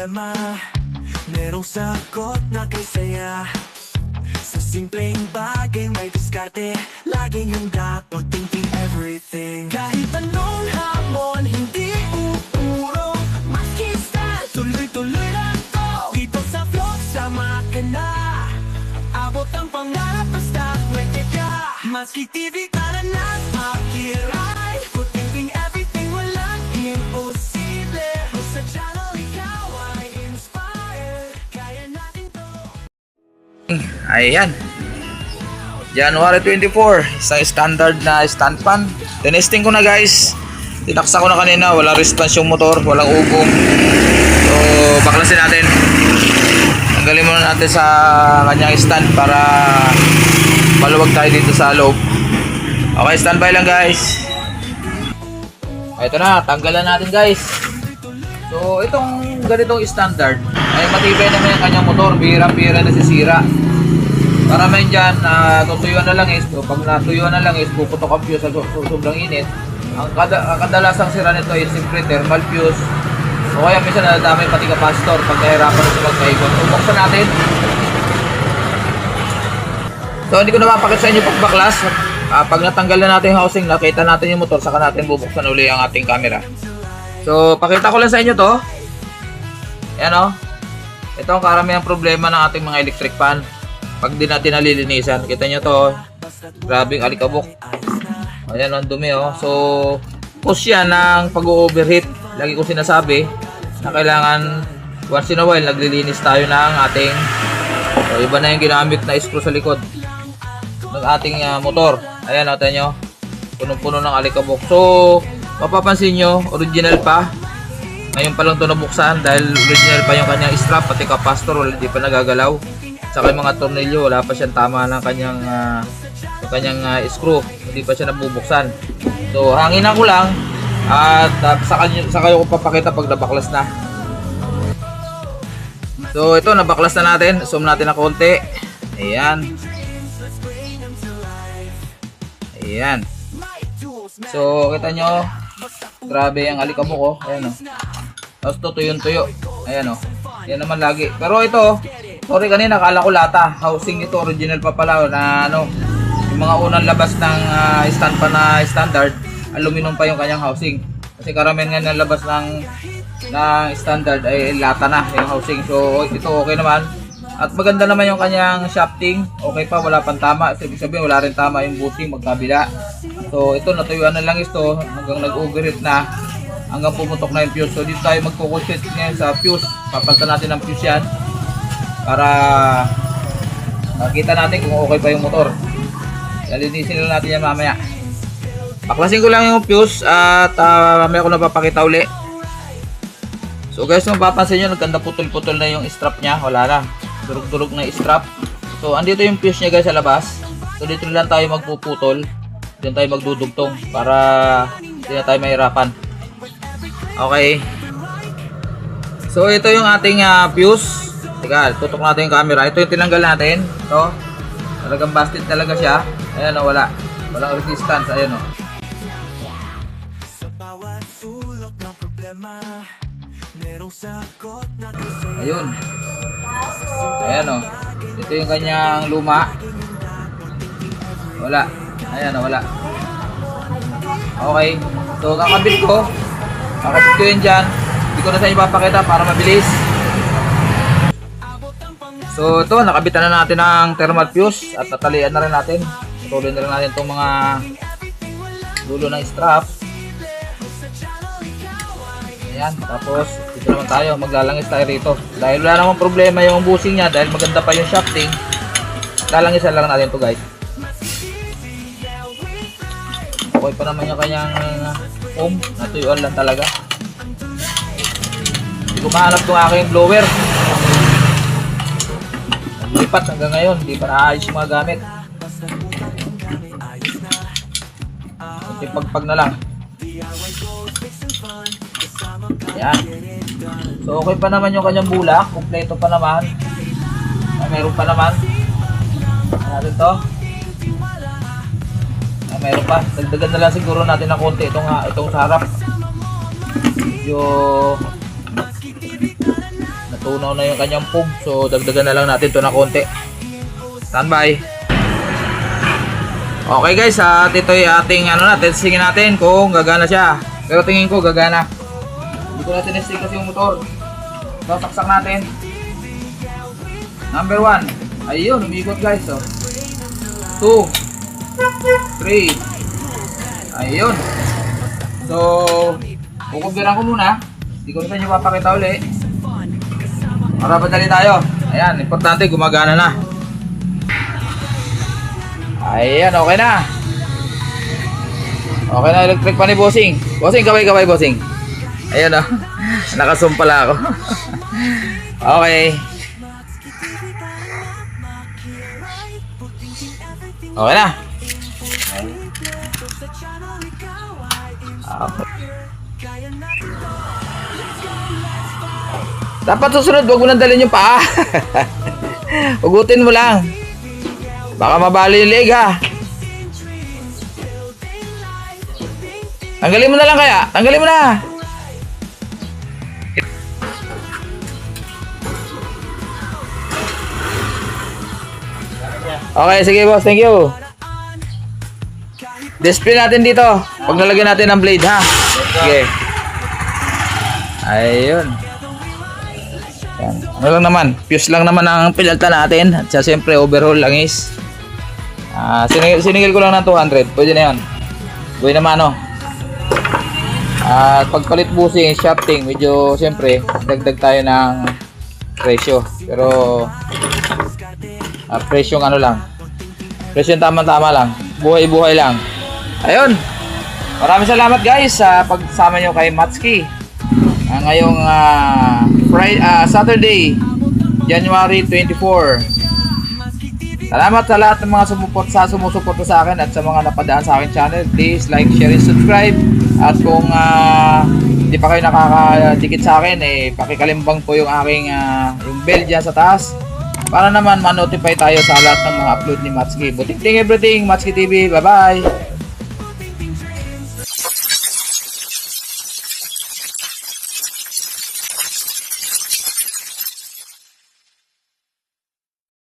problema, merong sagot na kay saya. Sa simpleng bagay may diskarte, laging handa, thinking everything. Kahit anong hamon, hindi uurong makista. Tuloy-tuloy lang to, dito sa vlog, sama ka na. Abot ang pangarap, basta pwede ka. Maski TV ka na nag-akiray, thinking everything, walang imposible. Sa channel, ikaw ay inspired, kaya natin to. Ayan, January 24, isang standard na stand fan. Tinesting ko na guys, tinaksa ko na kanina, wala response yung motor, walang ugong. So baklasin natin, tanggalin muna natin sa kanyang stand para maluwag tayo dito sa loob. Okay, standby lang guys. Ito na, tanggalan natin guys. So itong ganitong standard ay matibay naman yung kanyang motor, bihirang-bihira na sisira. Karamihan dyan, tutuyuan na lang is, pag natuyuan na lang is, puputok ang fuse sa sobrang init. Ang kadalasang sira nito is siyempre thermal fuse. O kaya minsan nadadamay pati capacitor pag nahirapan na sa magpaikot. So buksan natin. So hindi ko na mapakita sa inyo pagbaklas. Pag natanggal na natin yung housing, nakita natin yung motor, saka natin bubuksan uli ang ating camera. So pakita ko lang sa inyo to. Ayan o. Ito ang karamihang problema ng ating mga electric fan. Pag di natin nalilinisan, kita nyo to, grabing alikabok. Ayan ang dumi oh. So, cause yan ng pag-overheat. Lagi ko sinasabi na kailangan once in a while naglilinis tayo ng ating, so, iba na yung ginamit na screw sa likod ng ating motor. Ayan o, tayo nyo, punong-puno ng alikabok. So, mapapansin nyo, original pa. Ngayon pa lang ito nabuksan dahil original pa yung kanyang strap, pati capacitor, hindi pa nagagalaw. Saka yung mga tornilyo, wala pa siyang tama ng kanyang screw, hindi pa siya nabubuksan. So hanginan ko lang at saka ko papakita pag nabaklas na. So ito, nabaklas na natin, zoom natin na konti. Ayan. Ayan. So kita nyo, grabe ang alikabok oh. Ayan oh. Tapos ito tuyo-tuyo. Ayan oh. Yan naman lagi. Pero ito, sorry kanina, akala ko lata. Housing ito, original pa pala na ano, yung mga unang labas ng stand pa na standard, aluminum pa yung kanyang housing. Kasi karamihan nga ng labas ng standard ay lata na yung housing. So ito okay naman. At maganda naman yung kanyang shafting. Okay pa, wala pang tama. So, ibig sabihin wala rin tama yung bushing magkabila. So ito, natuyuan na lang ito hanggang nag-overheat na, hanggang pumutok na yung fuse. So dito tayo magpo-concentrate ngayon sa fuse. Papalitan natin ng fuse yan para makita natin kung okay pa yung motor. Linisin lang natin yan mamaya. Baklasin ko lang yung fuse at mamaya ko na papakita uli. So guys, kung papansin nyo, nagkanda putol-putol na yung strap nya. Wala na, durug-durug na yung strap. So andito yung fuse nya guys sa labas. So dito lang tayo magpuputol, dito tayo magdudugtong para hindi na tayo mahirapan. Okay. So ito yung ating fuse. Teka, tutok natin yung camera. Ito yung tinanggal natin. Ito. Talagang busted talaga siya. Ayan o, wala. Walang resistance. Ayan o. Ayun. Ayan o. Ito yung kanyang luma. Wala. Ayan o, wala. Okay. So kakabit ko. Kakabit ko yun dyan. Hindi ko na sa inyo papakita para mabilis. So ito, nakabitan na natin ang thermal fuse at tatalian na rin natin. Tuloy na rin natin itong mga dulo ng strap. Ayan, tapos dito naman tayo, maglalangis tayo rito. Dahil wala namang problema yung bushing niya, dahil maganda pa yung shafting, lalangisan lang natin ito guys. Okay pa naman yung kanyang foam, natuyuan lang talaga. Hindi ko mahanap itong aking blower. Lipat hanggang ngayon, hindi pa naayos yung mga gamit. Kunti pagpag na lang. Ayan. So okay pa naman yung kanyang bulak, kompleto pa naman. Meron pa naman. Natin to. Meron pa. Dagdagan na lang siguro natin ng konti itong sa harap. Medyo tunaw na yung kanyang pug. So dagdagan na lang natin to na konti. Standby. Okay guys, at ito yung ating testingin natin kung gagana siya. Pero tingin ko gagana. Hindi ko natin testing kasi yung motor. So saksak natin. Number 1. Ayun, umikot guys. So 2 3. Ayun. So kukubiran ko muna. Hindi ko na sa inyo papakita uli. Para padali tayo. Ayan, importante gumagana na. Ayan, okay na. Okay na electric pa ni Bossing. Bossing, kaway-kaway Bossing. Ayan o. Nakasum pala ako. Okay. Okay na. Okay. Dapat susunod, wag mo nang dalhin yung paa. Ugutin mo lang. Baka mabali yung leg ha. Tanggalin mo na lang kaya. Tanggalin mo na. Okay, sige boss. Thank you. Display natin dito. Pag nalagyan natin ng blade ha. Sige. Ayun. Yan. Ano lang naman. Fuse lang naman ang pinalta natin. At siyempre overhaul langis. Siningil ko lang ng 200. Pwede na yan. Pwede naman no. At pagpalit bushing, shafting, medyo siyempre dagdag tayo ng presyo. Pero presyong lang. Presyong tama-tama lang. Buhay-buhay lang. Ayun. Maraming salamat guys sa pagsama nyo kay Matski. Ngayong Saturday, January 24. Salamat sa lahat ng mga sumusuporta sa akin at sa mga napadaan sa akin channel. Please like, share, and subscribe. At kung hindi pa kayo nakakadikit sa akin, pakikalimbang po yung aking yung bell dyan sa taas para naman ma-notify tayo sa lahat ng mga upload ni Matski. Buting everything, Matski TV. Bye-bye!